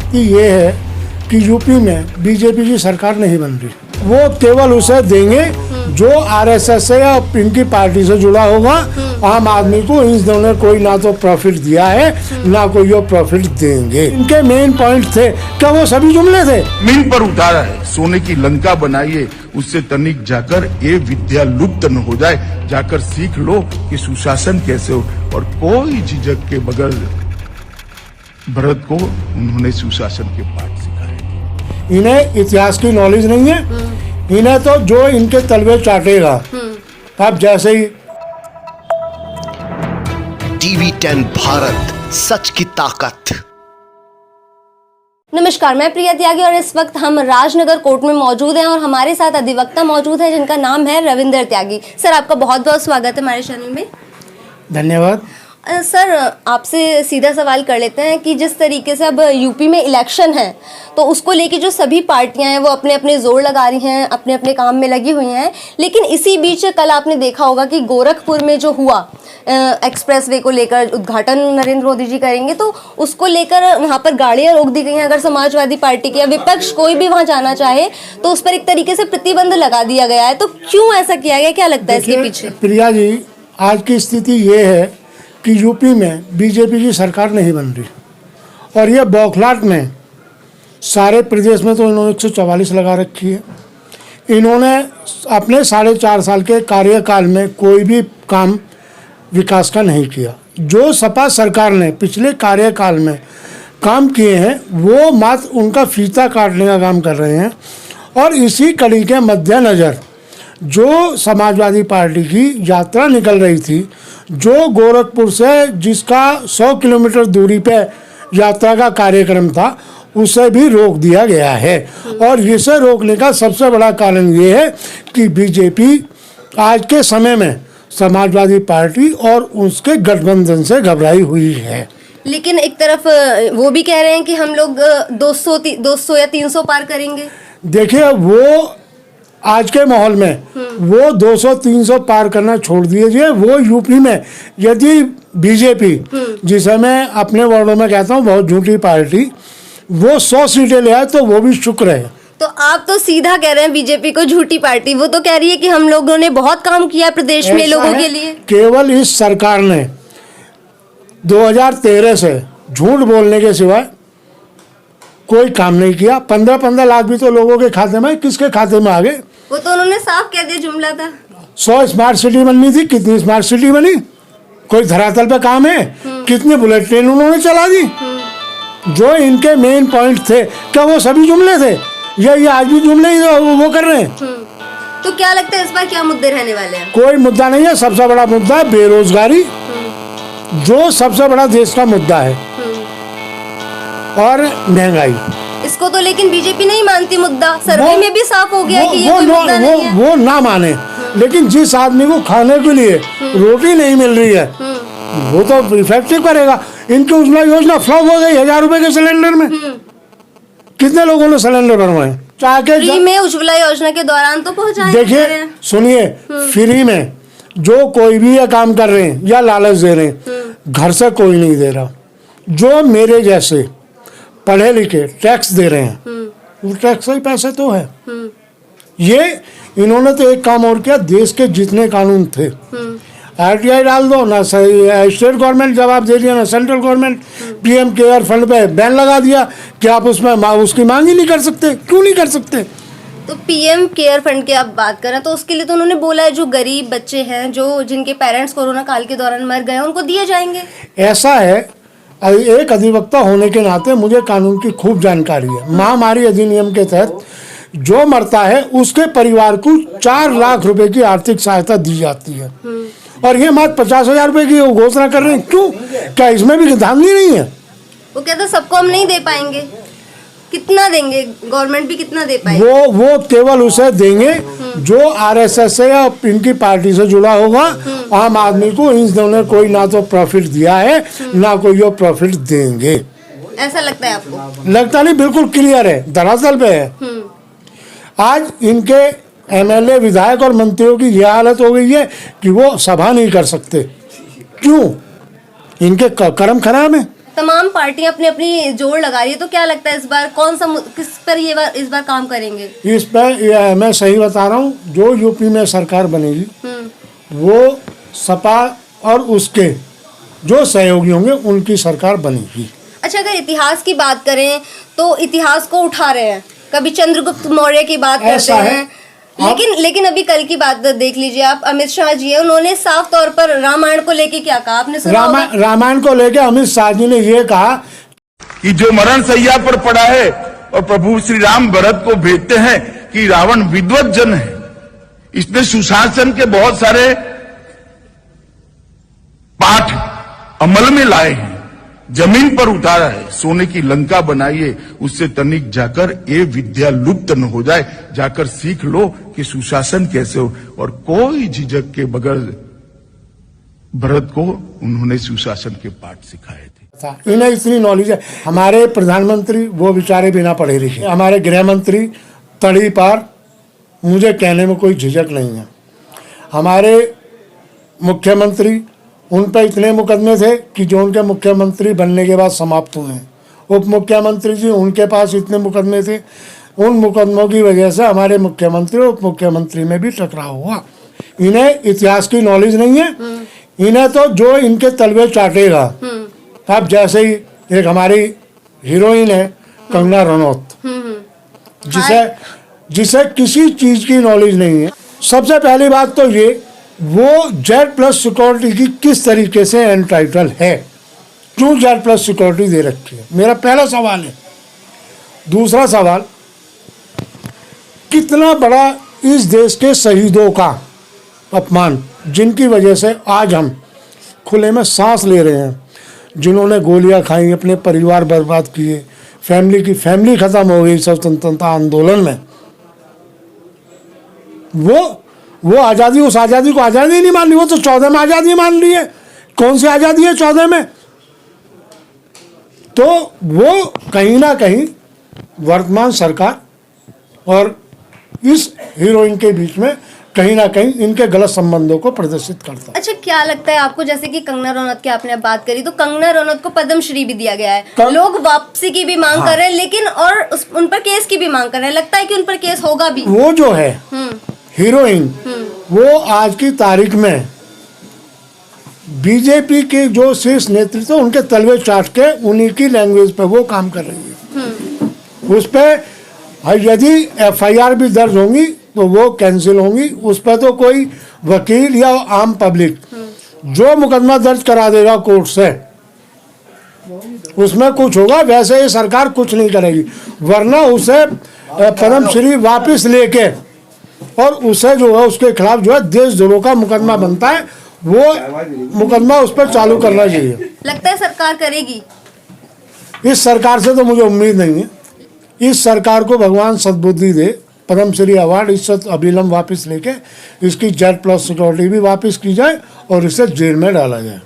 स्थिति ये है कि यूपी में बीजेपी की सरकार नहीं बन रही। वो केवल उसे देंगे जो आरएसएस से या इनकी पार्टी से जुड़ा होगा। आम आदमी को इन्होंने कोई ना तो प्रॉफिट दिया है ना कोई वो प्रॉफिट देंगे। इनके मेन पॉइंट थे, क्या वो सभी जुमले थे? जमीन पर उतारा है, सोने की लंका बनाइए, उससे तनिक जाकर ये विद्या लुप्त न हो जाए, जाकर सीख लो कि सुशासन कैसे हो। और कोई झिझक के बगैर भरत को उन्होंने सुशासन के पाठ सिखाए। इन्हें इतिहास की नॉलेज नहीं है। इन्हें तो जो इनके तलवे चाटेगा। अब जैसे ही टीवी 10 भारत, सच की ताकत। नमस्कार, मैं प्रिया त्यागी और इस वक्त हम राजनगर कोर्ट में मौजूद हैं और हमारे साथ अधिवक्ता मौजूद है जिनका नाम है रविंदर त्यागी। सर, आपका बहुत बहुत स्वागत है हमारे चैनल में। धन्यवाद। सर, आपसे सीधा सवाल कर लेते हैं कि जिस तरीके से अब यूपी में इलेक्शन है तो उसको लेके जो सभी पार्टियां हैं वो अपने अपने जोर लगा रही हैं, अपने अपने काम में लगी हुई हैं। लेकिन इसी बीच कल आपने देखा होगा कि गोरखपुर में जो हुआ एक्सप्रेसवे को लेकर उद्घाटन नरेंद्र मोदी जी करेंगे, तो उसको लेकर वहाँ पर गाड़ियाँ रोक दी गई हैं। अगर समाजवादी पार्टी की या विपक्ष कोई भी वहाँ जाना चाहे तो उस पर एक तरीके से प्रतिबंध लगा दिया गया है। तो क्यों ऐसा किया गया, क्या लगता है इसके पीछे? प्रिया जी, आज की स्थिति ये है कि यूपी में बीजेपी की सरकार नहीं बन रही और ये बौखलाहट में सारे प्रदेश में तो इन्होंने 144 लगा रखी है। इन्होंने अपने 4.5 साल के कार्यकाल में कोई भी काम विकास का नहीं किया। जो सपा सरकार ने पिछले कार्यकाल में काम किए हैं वो मात्र उनका फीता काटने का काम कर रहे हैं। और इसी कड़ी के मद्देनज़र जो समाजवादी पार्टी की यात्रा निकल रही थी, जो गोरखपुर से जिसका 100 किलोमीटर दूरी पे यात्रा का कार्यक्रम था, उसे भी रोक दिया गया है। और इसे रोकने का सबसे बड़ा कारण ये है कि बीजेपी आज के समय में समाजवादी पार्टी और उसके गठबंधन से घबराई हुई है। लेकिन एक तरफ वो भी कह रहे हैं कि हम लोग 200 या 300 पार करेंगे। देखिए, वो आज के माहौल में वो 200-300 पार करना छोड़ दीजिए। वो यूपी में यदि बीजेपी, जिसे मैं अपने वर्डों में कहता हूँ बहुत झूठी पार्टी, वो 100 सीटें ले आए तो वो भी शुक्र है। तो आप तो सीधा कह रहे हैं बीजेपी को झूठी पार्टी। वो तो कह रही है कि हम लोगों ने बहुत काम किया है प्रदेश में लोगों के लिए। केवल इस सरकार ने 2013 से झूठ बोलने के सिवाय कोई काम नहीं किया। 15-15 लाख भी तो लोगों के खाते में, किसके खाते में आ गए? वो तो उन्होंने साफ कह दिया, जुमला था। 100 स्मार्ट सिटी बननी थी, कितनी स्मार्ट सिटी बनी? कोई धरातल पे काम है? कितनी बुलेट ट्रेन उन्होंने चला दी? जो इनके मेन पॉइंट थे, क्या वो सभी जुमले थे? ये आज भी जुमले ही वो कर रहे हैं। तो क्या लगता है इस बार क्या मुद्दे रहने वाले हैं? कोई मुद्दा नहीं है। सबसे बड़ा मुद्दा है बेरोजगारी, जो सबसे बड़ा देश का मुद्दा है, और महंगाई। इसको तो लेकिन बीजेपी नहीं मानती मुद्दा। सर्वे में भी साफ हो गया कि ये कोई मुद्दा नहीं है। वो ना माने, लेकिन जिस आदमी को खाने के लिए रोटी नहीं मिल रही है वो तो इफेक्टिव करेगा। इनकी उज्ज्वला योजना फ्लॉप हो गई 1000 रुपए के सिलेंडर में। कितने लोगों ने सिलेंडर बनवाए? फ्री में उज्ज्वला योजना के दौरान तो पहुंचाए। देखिए, सुनिए, फ्री में जो कोई भी ये काम कर रहे हैं या लालच दे रहे हैं, घर से कोई नहीं दे रहा। जो मेरे जैसे पढ़े लिखे टैक्स दे रहे हैं, वो टैक्स से ही पैसे तो है। ये इन्होंने तो एक काम और किया, देश के जितने कानून थे RTI डाल दो ना, स्टेट गवर्नमेंट जवाब दे दिया ना central government. PM care fund पे बैन लगा दिया कि आप उसमें उसकी मांग ही नहीं कर सकते। क्यों नहीं कर सकते? तो PM केयर फंड की आप बात करें तो उसके लिए तो उन्होंने बोला है जो गरीब बच्चे हैं, जो जिनके पेरेंट्स कोरोना काल के दौरान मर गए, उनको दिए जाएंगे। ऐसा है, एक अधिवक्ता होने के नाते मुझे कानून की खूब जानकारी है। महामारी अधिनियम के तहत जो मरता है उसके परिवार को 4 लाख रुपए की आर्थिक सहायता दी जाती है, और ये मात्र 50,000 रुपए की घोषणा कर रहे हैं। क्यों? क्या इसमें भी धांधली नहीं है? वो कहते सबको हम नहीं दे पाएंगे। कितना देंगे? गवर्नमेंट भी कितना दे पाएगी? वो केवल उसे देंगे जो आरएसएस से या इनकी पार्टी से जुड़ा होगा। आम आदमी को इन्होंने कोई ना तो प्रॉफिट दिया है ना कोई वो प्रॉफिट देंगे। ऐसा लगता है आपको? लगता नहीं, बिल्कुल क्लियर है, धरातल पे है। आज इनके MLA, विधायक और मंत्रियों की यह हालत हो गई है कि वो सभा नहीं कर सकते। क्यों? इनके कर्म खराब है। तमाम पार्टियां अपनी अपनी जोड़ लगा रही है, तो क्या लगता है इस बार कौन सा किस पर इस बार काम करेंगे? इस पर मैं सही बता रहा हूँ, जो यूपी में सरकार बनेगी वो सपा और उसके जो सहयोगी होंगे उनकी सरकार बनेगी। अच्छा, अगर इतिहास की बात करें तो इतिहास को उठा रहे हैं, कभी चंद्रगुप्त मौर्य की बात करते हैं, लेकिन अभी कल की बात देख लीजिए आप, अमित शाह जी है, उन्होंने साफ तौर पर रामायण को लेके क्या कहा, आपने सुना होगा? रामायण को लेके अमित शाह जी ने ये कहा कि जो मरण सैया पर पड़ा है और प्रभु श्री राम भरत को भेजते हैं कि रावण विद्वत जन है, इसने सुशासन के बहुत सारे पाठ अमल में लाए हैं, जमीन पर उतारा है, सोने की लंका बनाइए, उससे तनिक जाकर ये विद्या लुप्त न हो जाए, जाकर सीख लो कि सुशासन कैसे हो। और कोई झिझक के बगैर भरत को उन्होंने सुशासन के पाठ सिखाए थे। इन्हें इतनी नॉलेज है। हमारे प्रधानमंत्री वो बेचारे बिना पढ़े लिखे, हमारे गृह मंत्री तड़ी पार, मुझे कहने में कोई झिझक नहीं है। हमारे मुख्यमंत्री, उन पर इतने मुकदमे थे कि जो उनके मुख्यमंत्री बनने के बाद समाप्त हुए हैं। उप मुख्यमंत्री जी, उनके पास इतने मुकदमे थे, उन मुकदमों की वजह से हमारे मुख्यमंत्री और उप मुख्यमंत्री में भी टकराव हुआ। इन्हें इतिहास की नॉलेज नहीं है, इन्हें तो जो इनके तलवे चाटेगा। अब जैसे ही एक हमारी हीरोइन है कंगना रनौत, जिसे किसी चीज की नॉलेज नहीं है। सबसे पहली बात तो ये, वो Z+ सिक्योरिटी की किस तरीके से एंटाइटल है, क्यों Z+ सिक्योरिटी दे रखी है, मेरा पहला सवाल है। दूसरा सवाल, कितना बड़ा इस देश के शहीदों का अपमान, जिनकी वजह से आज हम खुले में सांस ले रहे हैं, जिन्होंने गोलियां खाई, अपने परिवार बर्बाद किए, फैमिली खत्म हो गई स्वतंत्रता आंदोलन में। वो आज़ादी, उस आज़ादी को आज़ादी नहीं मान ली, वो तो 14 में आज़ादी मान ली है। कौन सी आज़ादी है 14 में? तो वो कहीं ना कहीं वर्तमान सरकार और इस हीरोइन के बीच में कहीं ना कहीं इनके गलत संबंधों को प्रदर्शित करता है। अच्छा, क्या लगता है आपको, जैसे कि कंगना रनौत की आपने बात करी, तो कंगना रनौत को पद्मश्री भी दिया गया है, लोग वापसी की भी मांग कर रहे हैं, लेकिन और उन पर केस की भी मांग कर रहे हैं, लगता है कि उन पर केस होगा भी। वो जो है हीरोइन, वो आज की तारीख में बीजेपी के जो शीर्ष नेतृत्व, उनके तलवे चाट के उन्हीं की लैंग्वेज पे वो काम कर रही है। उस पर यदि FIR भी दर्ज होंगी तो वो कैंसिल होंगी। उस पर तो कोई वकील या आम पब्लिक जो मुकदमा दर्ज करा देगा कोर्ट से, उसमें कुछ होगा। वैसे ही सरकार कुछ नहीं करेगी, वरना उसे पद्मश्री वापस लेके और उसे जो है उसके खिलाफ जो है देशद्रोह का मुकदमा बनता है, वो मुकदमा उस पर चालू करना चाहिए। लगता है सरकार करेगी? इस सरकार से तो मुझे उम्मीद नहीं है। इस सरकार को भगवान सद्बुद्धि दे, पद्मश्री अवार्ड इज्जत अभिलंब वापस लेके इसकी Z+ सिक्योरिटी भी वापस की जाए और इसे जेल में डाला जाए।